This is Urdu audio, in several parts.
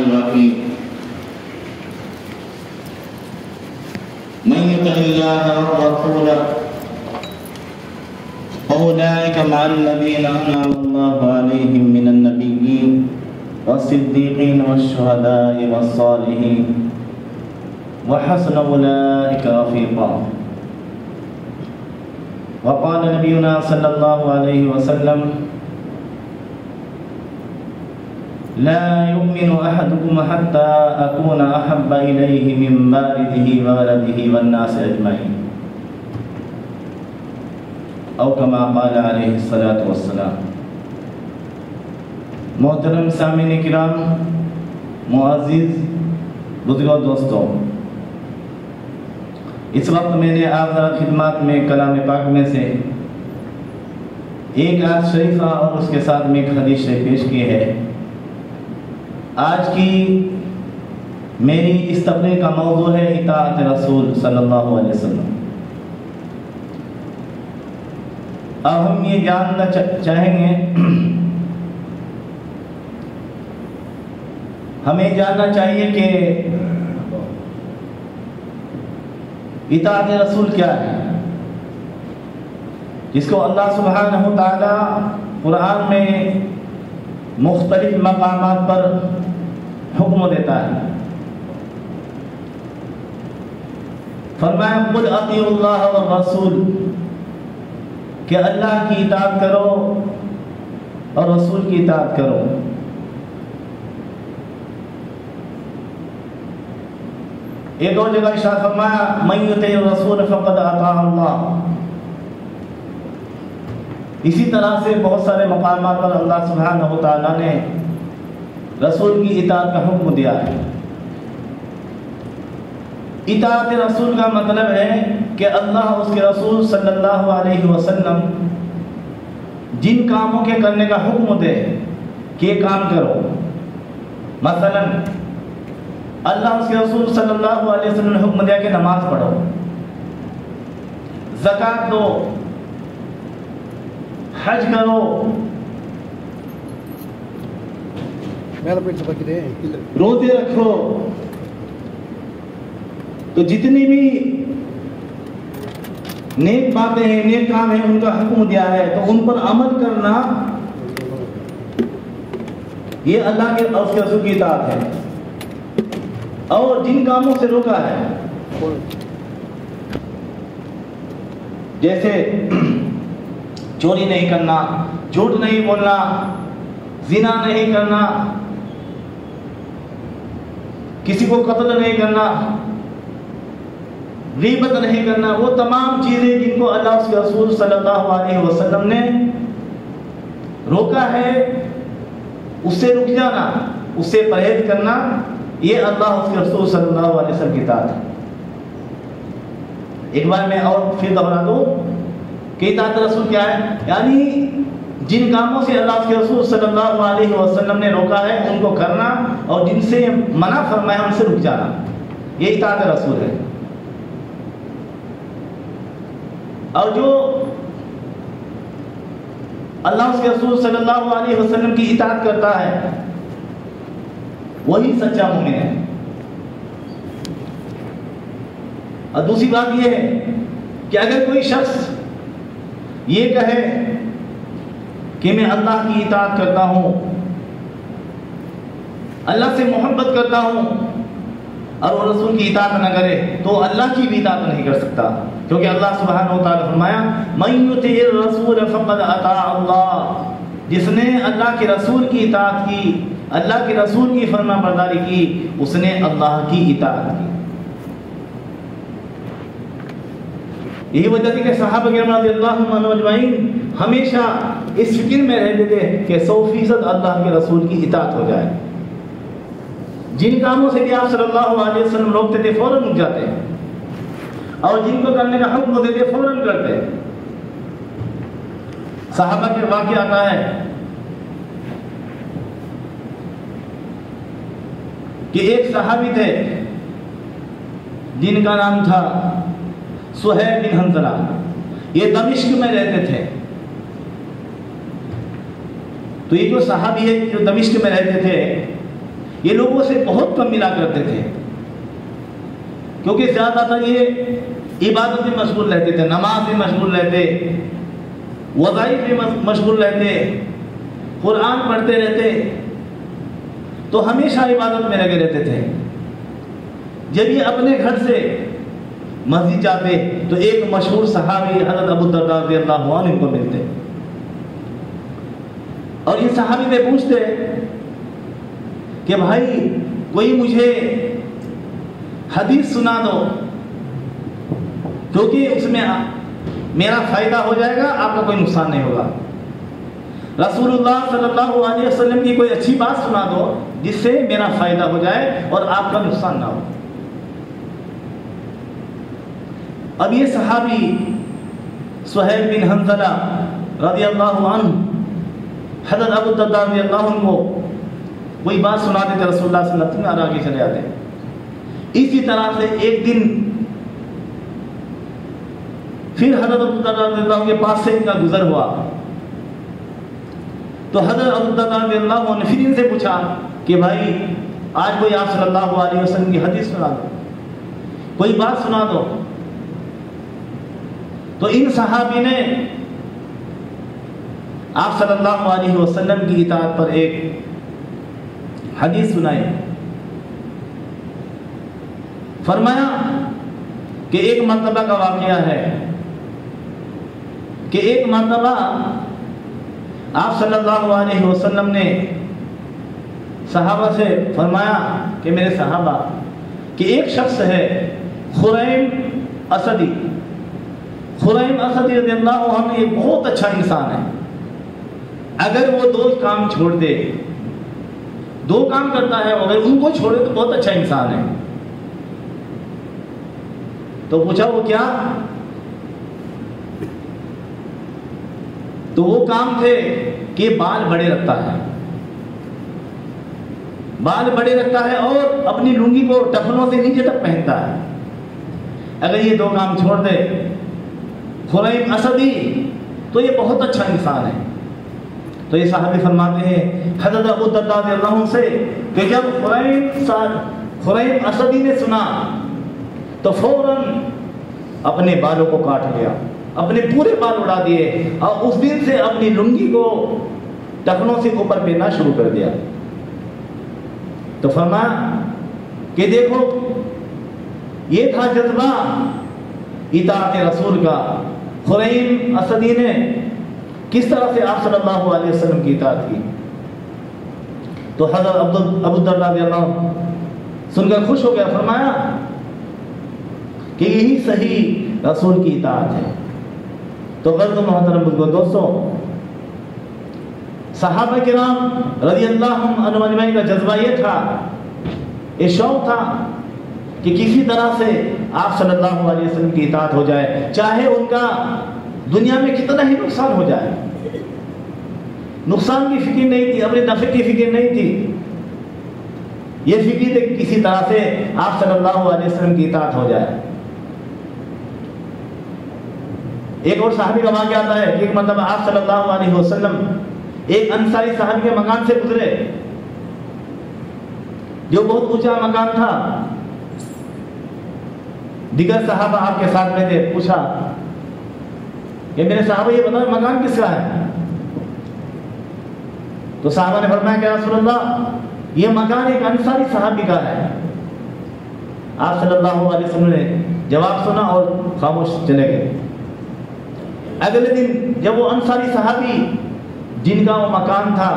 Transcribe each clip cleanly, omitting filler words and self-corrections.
الرحيم من يطع الله ورسوله فأولئك مع الذين أنعم الله عليهم من النبيين والصديقين والشهداء والصالحين وحسن أولئك رفيقا. وقال نبينا صلى الله عليه وسلم لا يؤمن أحدكم حتى أكون أحب إليه من والده وولده والناس أجمعين أو كما قال عليه الصلاة والسلام. محترم سامعین کرام، معزز بزرگوں، دوستوں، اس وقت میں نے آپ خدمات میں کلام پاک میں سے ایک آیت شریفہ اور اس کے ساتھ میں ایک حدیث شریف پیش کی ہے. آج کی میری اس تقریر کا موضوع ہے اطاعت رسول صلی اللہ علیہ وسلم. اب ہم یہ جاننا چاہیں گے، ہمیں جاننا چاہیے کہ اطاعت رسول کیا ہے، جس کو اللہ سبحانہ وتعالی قرآن میں مختلف مقامات پر حکم دیتا ہے. فرمایا قل اطیعوا اللہ والرسول، کہ اللہ کی اطاعت کرو اور رسول کی اطاعت کرو. ایک اور جگہ ارشاد فرمایا من یطع الرسول فقد اطاع اللہ. اسی طرح سے بہت سارے مقامات پر اللہ سبحانہ وتعالی نے رسول کی اطاعت کا حکم دیا ہے. اطاعت رسول کا مطلب ہے کہ اللہ اس کے رسول صلی اللہ علیہ وسلم جن کاموں کے کرنے کا حکم دے کہ یہ کام کرو. مثلا اللہ اس کے رسول صلی اللہ علیہ وسلم نے حکم دیا کہ نماز پڑھو، زکوٰۃ دو، حج کرو، روزے رکھو. تو جتنی بھی نیک باتیں ہیں، نیک کام ہیں، ان کا حکم دیا ہے، تو ان پر عمل کرنا یہ اللہ کے اور اس کے رسول کی اطاعت ہے. اور جن کاموں سے روکا ہے، جیسے چوری نہیں کرنا، جھوٹ نہیں بولنا، زنا نہیں کرنا، کسی کو قتل نہیں کرنا، غیبت نہیں کرنا، وہ تمام چیزیں جن کو اللہ اس کے رسول صلی اللہ علیہ وسلم نے روکا ہے، اس سے رک جانا، اس سے پرہیز کرنا، یہ اللہ اس کے رسول صلی اللہ علیہ وسلم کی اطاعت ہے. ایک بار میں اور پھر دہرا دوں کہ اطاعت رسول کیا ہے، یعنی جن کاموں سے اللہ اس کے رسول صلی اللہ علیہ وسلم نے روکا ہے ان کو کرنا، اور جن سے منع فرمایا ان سے رک جانا، یہ اطاعت رسول ہے. اور جو اللہ اس کے رسول صلی اللہ علیہ وسلم کی اطاعت کرتا ہے وہی سچا مومن ہے. اور دوسری بات یہ ہے کہ اگر کوئی شخص یہ کہے کہ میں اللہ کی اطاعت کرتا ہوں، اللہ سے محبت کرتا ہوں، اور وہ رسول کی اطاعت نہ کرے تو اللہ کی بھی اطاعت نہیں کر سکتا، کیونکہ اللہ سبحانہ وتعالی فرمایا من یطع الرسول فقد اطاع اللہ. جس نے اللہ کے رسول کی اطاعت کی، اللہ کے رسول کی فرما برداری کی، اس نے اللہ کی اطاعت کی. یہی وجہ تھی کہ صحابہ کرام رضی اللہ عنہم اجمعین ہمیشہ اس فکر میں رہتے تھے کہ 100% اللہ کے رسول کی اطاعت ہو جائے. جن کاموں سے بھی آپ صلی اللہ علیہ وسلم روکتے تھے فوراً رک جاتے، اور جن کو کرنے کا حکم دیتے فوراً کرتے. صحابہ کے واقعہ آتا ہے کہ ایک صحابی تھے جن کا نام تھا سہیل بن حنظلہ. یہ دمشق میں رہتے تھے. تو یہ جو صحابی ہے جو دمشق میں رہتے تھے، یہ لوگوں سے بہت کم ملا کرتے تھے، کیونکہ زیادہ تر یہ عبادت میں مشغول رہتے تھے، نماز میں مشغول رہتے، وظائف میں مشغول رہتے، قرآن پڑھتے رہتے، تو ہمیشہ عبادت میں لگے رہتے تھے۔ جب یہ اپنے گھر سے مسجد جاتے تو ایک مشہور صحابی حضرت ابو الدرداء رضی اللہ عنہ کو ملتے، اور یہ صحابی سے پوچھتے کہ بھائی کوئی مجھے حدیث سنا دو، کیونکہ اس میں میرا فائدہ ہو جائے گا، آپ کا کوئی نقصان نہیں ہوگا۔ رسول اللہ صلی اللہ علیہ وسلم کی کوئی اچھی بات سنا دو جس سے میرا فائدہ ہو جائے اور آپ کا نقصان نہ ہو۔ اب یہ صحابی سہیل بن حنظلہ رضی اللہ عنہ حضرت ابو الدرداء رضی اللہ عنہ کو کوئی بات سناتے تھے رسول اللہ صلی اللہ علیہ وسلم، اور آگے چلے آتے۔ اسی طرح سے ایک دن پھر حضرت ابو الدرداء رضی اللہ عنہ کے پاس سے ان کا گزر ہوا، تو حضرت ابو الدرداء رضی اللہ عنہ نے پھر ان سے پوچھا کہ بھائی آج کوئی آپ صلی اللہ علیہ وسلم کی حدیث سنا دو، کوئی بات سنا دو۔ تو ان صحابی نے آپ صلی اللہ علیہ وسلم کی اطاعت پر ایک حدیث سنائی۔ فرمایا کہ ایک مرتبہ کا واقعہ ہے کہ ایک مرتبہ آپ صلی اللہ علیہ وسلم نے صحابہ سے فرمایا کہ میرے صحابہ کہ ایک شخص ہے خریم اسدی، خریم اسدی رضی اللہ عنہ یہ بہت اچھا انسان ہے، اگر وہ دو کام چھوڑ دے، دو کام کرتا ہے، اگر ان کو چھوڑے تو بہت اچھا انسان ہے۔ تو پوچھا وہ کیا؟ تو وہ کام تھے کہ بال بڑے رکھتا ہے، بال بڑے رکھتا ہے اور اپنی لنگی کو ٹخنوں سے نیچے تک پہنتا ہے۔ اگر یہ دو کام چھوڑ دے خریم اسدی تو یہ بہت اچھا انسان ہے۔ تو یہ صحابی فرماتے ہیں حضرت ابو الدرداء رضی اللہ عنہ سے کہ جب خریم اسدی نے سنا تو فوراً اپنے بالوں کو کاٹ لیا، اپنے پورے بال اڑا دیے، اور اس دن سے اپنی لنگی کو ٹخنوں سے اوپر پہننا شروع کر دیا۔ تو فرمایا کہ دیکھو یہ تھا جذبہ اطاعت رسول کا، خریم اسدی نے کس طرح سے آپ صلی اللہ علیہ وسلم کی اطاعت کی۔ تو حضرت ابو الدرداء رضی اللہ عنہ سن کر خوش ہو گیا، فرمایا کہ یہی صحیح رسول کی اطاعت ہے۔ تو غرض محترم بزرگوں دوستوں، صحابہ کرام رضی اللہ عنہم اجمعین کا جذبہ یہ تھا، یہ شوق تھا کہ کسی طرح سے آپ صلی اللہ علیہ وسلم کی اطاعت ہو جائے، چاہے ان کا دنیا میں کتنا ہی نقصان ہو جائے۔ نقصان کی فکر نہیں تھی، اپنے نفع کی فکر نہیں تھی، یہ فکر تھی کہ کسی طرح سے آپ صلی اللہ علیہ وسلم کی اطاعت ہو جائے۔ ایک اور صحابی کا واقعہ آتا ہے کہ ایک مرتبہ آپ صلی اللہ علیہ وسلم ایک انصاری صحابی کے مکان سے گزرے جو بہت اونچا مکان تھا، دیگر صحابہ آپ کے ساتھ میں تھے۔ پوچھا کہ میرے صحابہ یہ بتاؤ مکان کس کا ہے؟ تو صحابہ نے فرمایا کہ رسول اللہ یہ مکان ایک انصاری صحابی کا ہے۔ آپ صلی اللہ علیہ وسلم نے جواب سنا اور خاموش چلے گئے۔ اگلے دن جب وہ انصاری صحابی جن کا وہ مکان تھا،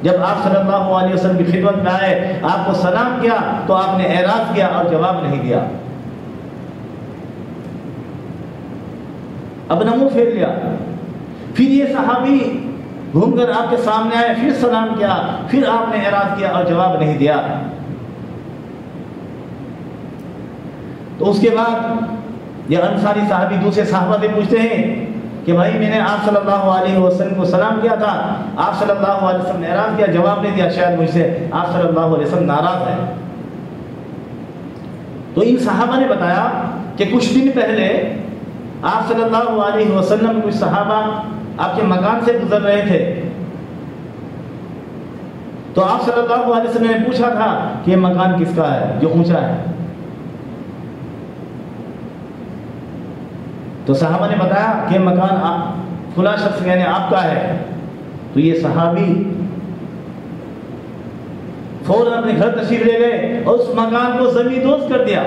جب آپ صلی اللہ علیہ وسلم کی خدمت میں آئے، آپ کو سلام کیا تو آپ نے اعراض کیا اور جواب نہیں دیا، اپنا منہ پھیر لیا۔ پھر یہ صحابی گھوم کر آپ کے سامنے آئے، پھر سلام کیا، پھر آپ نے اعراض کیا اور جواب نہیں دیا۔ تو اس کے بعد یہ انصاری صحابی دوسرے صحابہ سے پوچھتے ہیں کہ بھائی میں نے آپ صلی اللہ علیہ وسلم کو سلام کیا تھا، آپ صلی اللہ علیہ وسلم نے اعراض کیا، جواب نہیں دیا، شاید مجھ سے آپ صلی اللہ علیہ وسلم ناراض ہے۔ تو ان صحابہ نے بتایا کہ کچھ دن پہلے آپ صلی اللہ علیہ وسلم کچھ صحابہ آپ کے مکان سے گزر رہے تھے، تو آپ صلی اللہ علیہ وسلم نے پوچھا تھا کہ یہ مکان کس کا ہے جو اونچا ہے؟ تو صحابہ نے بتایا کہ مکان فلاں شخص یعنی آپ کا ہے. تو یہ صحابی فوراً اپنے گھر تشریف لے گئے اور اس مکان کو زمین دوز کر دیا.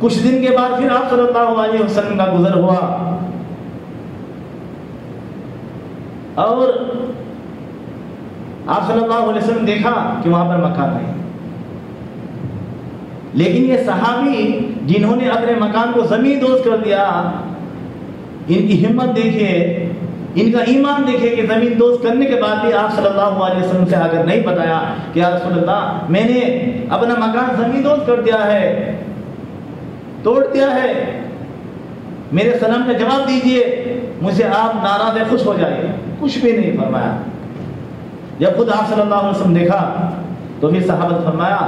کچھ دن کے بعد پھر آپ صلی اللہ علیہ وسلم کا گزر ہوا اور آپ صلی اللہ علیہ وسلم دیکھا کہ وہاں پر مکان نہیں. لیکن یہ صحابی جنہوں نے اپنے مکان کو زمین دوز کر دیا، ان کی ہمت دیکھیے، ان کا ایمان دیکھیے کہ زمین دوز کرنے کے بعد بھی آپ صلی اللہ علیہ وسلم سے اگر نہیں بتایا کہ یا رسول اللہ میں نے اپنا مکان زمین دوز کر دیا ہے، توڑ دیا ہے، میرے سلام کا جواب دیجئے، مجھے آپ ناراض ہے، خوش ہو جائیے، کچھ بھی نہیں فرمایا. جب خود آپ صلی اللہ علیہ وسلم دیکھا تو پھر صحابہ نے فرمایا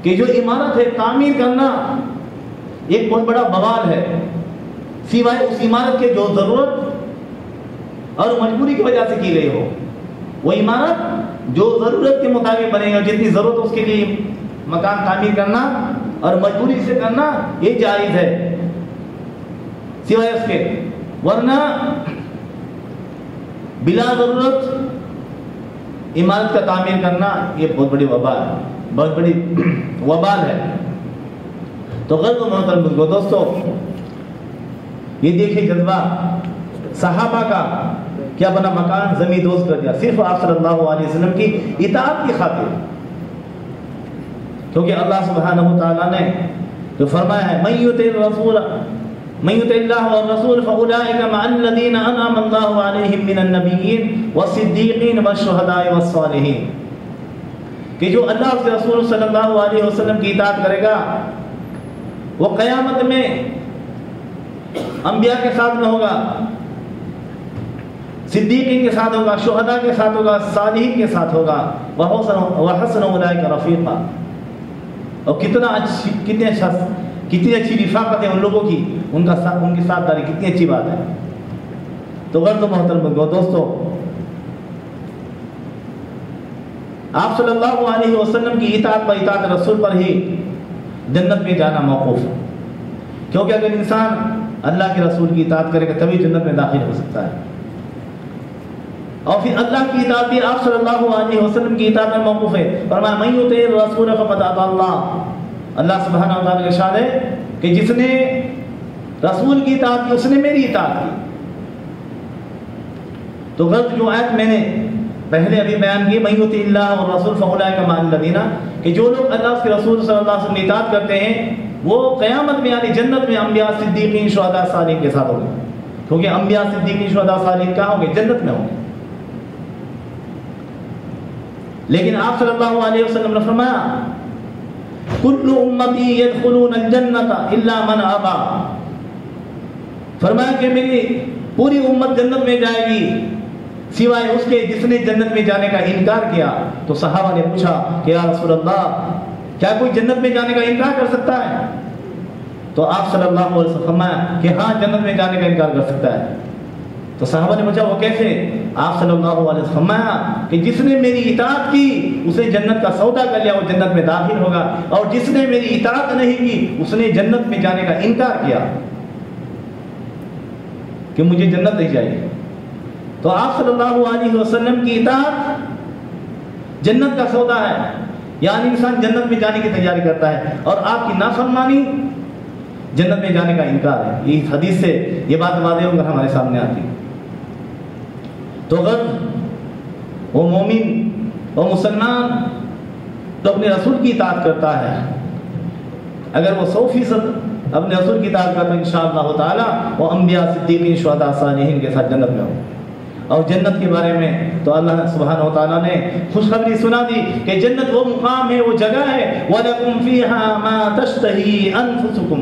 کہ جو عمارت ہے تعمیر کرنا ایک بہت بڑا بوال ہے، سوائے اس عمارت کے جو ضرورت اور مجبوری کی وجہ سے کی گئی ہو. وہ عمارت جو ضرورت کے مطابق بنے گا، جتنی ضرورت اس کے لیے مکان تعمیر کرنا اور مجبوری سے کرنا یہ جائز ہے سوائے اس کے، ورنہ بلا ضرورت عمارت کا تعمیر کرنا یہ بہت بڑی وبال ہے، بہت بڑی وبال ہے. تو غرض محترم کو دوستو، یہ دیکھیں جذبہ صحابہ کا کہ اپنا مکان زمین دوز کر دیا صرف آپ صلی اللہ علیہ وسلم کی اطاعت کی خاطر. کیونکہ اللہ سبحانہ وتعالیٰ نے جو فرمایا ہے من یطع اللہ والرسول فاولئک مع الذین انعم اللہ علیہم من النبیین والصدیقین والشہداء والصالحین، کہ جو اللہ کے رسول صلی اللہ علیہ وسلم کی اطاعت کرے گا وہ قیامت میں انبیاء کے ساتھ میں ہوگا، صدیقین کے ساتھ ہوگا، شہداء کے ساتھ ہوگا، صالحین کے ساتھ ہوگا، وحسن اولئک رفیقا. اور کتنی اچھی رفاقت ہے ان لوگوں کی، ان کی ساتھ داری کتنی اچھی بات ہے. تو غرض محترم دوستو، آپ صلی اللہ علیہ وسلم کی اطاعت و اطاعت رسول پر ہی جنت میں جانا موقوف ہے. کیونکہ اگر انسان اللہ کے رسول کی اطاعت کرے گا تبھی جنت میں داخل ہو سکتا ہے. اور پھر اللہ کی اطاعت بھی آپ صلی اللہ علیہ وسلم کی اطاعت میں موقوف ہے. فرمایا من یطع الرسول فقد اطاع اللہ. اللہ سبحانہ و تعالیٰ کا ارشاد ہے کہ جس نے رسول کی اطاعت کی اس نے میری اطاعت کی. تو غرض جو آیت میں نے پہلے ابھی بیان کی من یطع اللہ والرسول فاولئک مع الذین، کہ جو لوگ اللہ کے رسول صلی اللہ علیہ وسلم کی اطاعت کرتے ہیں وہ قیامت میں یعنی جنت میں انبیاء صدیقین شہداء صالحین کے ساتھ ہوں گے. کیونکہ انبیاء صدیقین شہداء صالحین کہاں ہوں گے؟ جنت میں ہوں گے. لیکن آپ صلی اللہ علیہ وسلم نے فرمایا کل امتی یدخلون الجنۃ الا من ابا. فرمایا کہ میری پوری امت جنت میں جائے گی سوائے اس کے جس نے جنت میں جانے کا انکار کیا. تو صحابہ نے پوچھا کہ یا رسول اللہ کیا کوئی جنت میں جانے کا انکار کر سکتا ہے؟ تو آپ صلی اللہ علیہ وسلم فرمایا کہ ہاں جنت میں جانے کا انکار کر سکتا ہے. تو صحابہ نے پوچھا وہ کیسے؟ آپ صلی اللہ علیہ وسلم فرمایا کہ جس نے میری اطاعت کی اسے جنت کا سودا کر لیا، وہ جنت میں داخل ہوگا، اور جس نے میری اطاعت نہیں کی اس نے جنت میں جانے کا انکار کیا کہ مجھے جنت نہیں چاہیے. تو آپ صلی اللہ علیہ وسلم کی اطاعت جنت کا سودا ہے، یعنی انسان جنت میں جانے کی تیاری کرتا ہے، اور آپ کی نافرمانی جنت میں جانے کا انکار ہے. یہ حدیث سے یہ بات واضح ہو کر ہمارے سامنے آتی ہے. تو اگر وہ مومن وہ مسلمان تو اپنے رسول کی اطاعت کرتا ہے، اگر وہ 100% اپنے رسول کی اطاعت کرتا ہے انشاءاللہ تعالی وہ انبیاء صدیقین شہداء صالحین کے ساتھ جنت میں ہو. اور جنت کے بارے میں تو اللہ سبحانہ و تعالیٰ نے خوشخبری سنا دی کہ جنت وہ مقام ہے، وہ جگہ ہے وَلَكُمْ فِيهَا مَا تَشْتَهِي أَنفُسُكُمْ،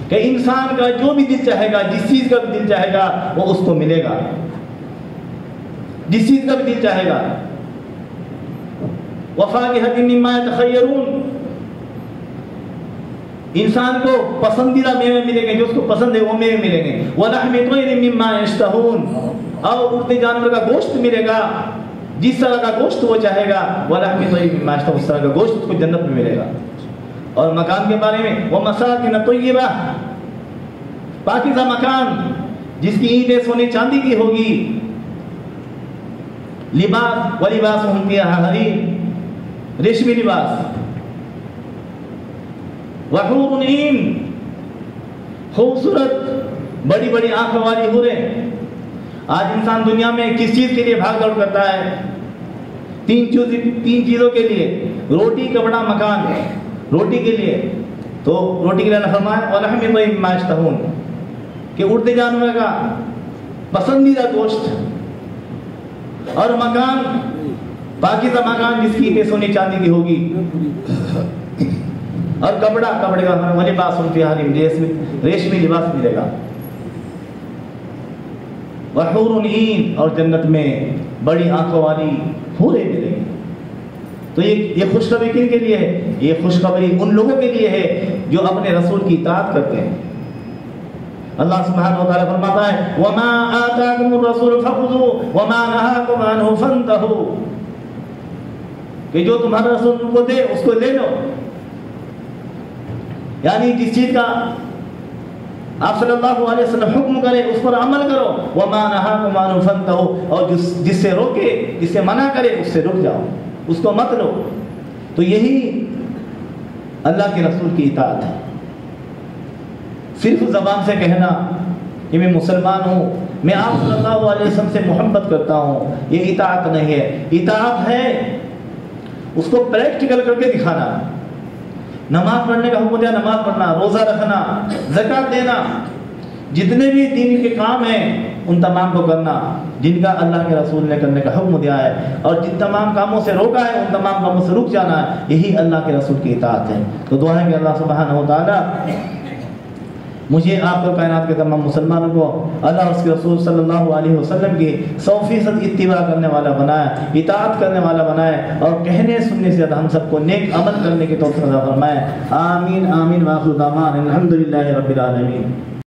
کہ انسان کا جو بھی دل چاہے گا، جس چیز کا بھی دل چاہے گا وہ اس کو ملے گا، جس چیز کا بھی دل چاہے گا. وَفَاكِهَةٍ مِّمَّا يَتَخَيَّرُونَ، انسان کو پسندیدہ میوے ملیں گے، جو اس کو پسند ہے وہ میوے ملیں گے. وَلَحْمِ طَيْرٍ مِّمَّا يَشْتَهُونَ، اور اڑتے جانور کا گوشت ملے گا، جس طرح کا گوشت وہ چاہے گا، وَلَحْمِ طَيِّبٍ مِّمَّا يَشْتَهُ، اس طرح کا گوشت اس کو جنت میں ملے گا۔ اور مکان کے بارے میں وَمَسَاكِنَ طَيِّبَةٍ، پاکیزہ مکان جس کی اینٹیں سونے چاندی کی ہوگی، لباس وَلِبَاسُهُمْ فِيهَا حَرِيرٌ، ریشمی لباس، وَحُورٌ عِينٌ، خوبصورت بڑی بڑی آنکھوں والی حوریں۔ آج انسان دنیا میں کس چیز کے لیے بھاگ دوڑ کرتا ہے؟ تین چیزوں کے لیے، روٹی، کپڑا، مکان۔ روٹی کے لیے تو روٹی کے لیے اللہ فرمایا وَلَحْمِ طَيِّبٍ مِّمَّا يَشْتَهُونَ، کہ اڑتے جانور کا پسندیدہ گوشت، اور مکان پاکیزہ مکان جس کی اینٹیں سونے چاندی کی ہوگی، اور کپڑے کا وَلِبَاسٌ فِيهَا حَرِيرٌ، ریشمی لباس ملے گا۔ وَحُورٌ عِينٌ، اور جنت میں بڑی آنکھوں والی حوریں ملیں گی۔ تو یہ خوشخبری کن کے لیے ہے؟ یہ خوشخبری ان لوگوں کے لیے ہے جو اپنے رسول کی اطاعت کرتے ہیں۔ اللہ سبحانہ وتعالیٰ فرماتا ہے وَمَا آتَاكُمُ الرَّسُولُ فَخُذُوهُ وَمَا نَهَاكُمْ عَنْهُ فَانْتَهُوا، کہ جو تمہارا رسول تم کو دے اس کو لے لو، یعنی جس چیز کا آپ صلی اللہ علیہ وسلم حکم کرے اس پر عمل کرو، وَمَا نَهَاكُمْ عَنْهُ فَانْتَهُوا، اور جس سے روکے، جس سے منع کرے اس سے رک جاؤ، اس کو مت لو۔ تو یہی اللہ کے رسول کی اطاعت ہے۔ صرف زبان سے کہنا کہ میں مسلمان ہوں، میں آپ صلی اللہ علیہ وسلم سے محبت کرتا ہوں، یہ اطاعت نہیں ہے۔ اطاعت ہے اس کو پریکٹیکل کر کے دکھانا۔ نماز پڑھنے کا حکم دیا، نماز پڑھنا، روزہ رکھنا، زکوٰۃ دینا، جتنے بھی دین کے کام ہیں ان تمام کو کرنا جن کا اللہ کے رسول نے کرنے کا حکم دیا ہے، اور جن تمام کاموں سے روکا ہے ان تمام کاموں سے رک جانا ہے، یہی اللہ کے رسول کی اطاعت ہے۔ تو دعا ہے کہ اللہ سبحانہ و تعالیٰ مجھے آپ کو کائنات کے تمام مسلمانوں کو اللہ اور اس کے رسول صلی اللہ علیہ وسلم کی 100% اتباع کرنے والا بنائے، اطاعت کرنے والا بنائے، اور کہنے سننے سے زیادہ ہم سب کو نیک عمل کرنے کی توفیق عطا فرمائے۔ آمین آمین، وآخر دعوانا الحمدللہ رب العالمین۔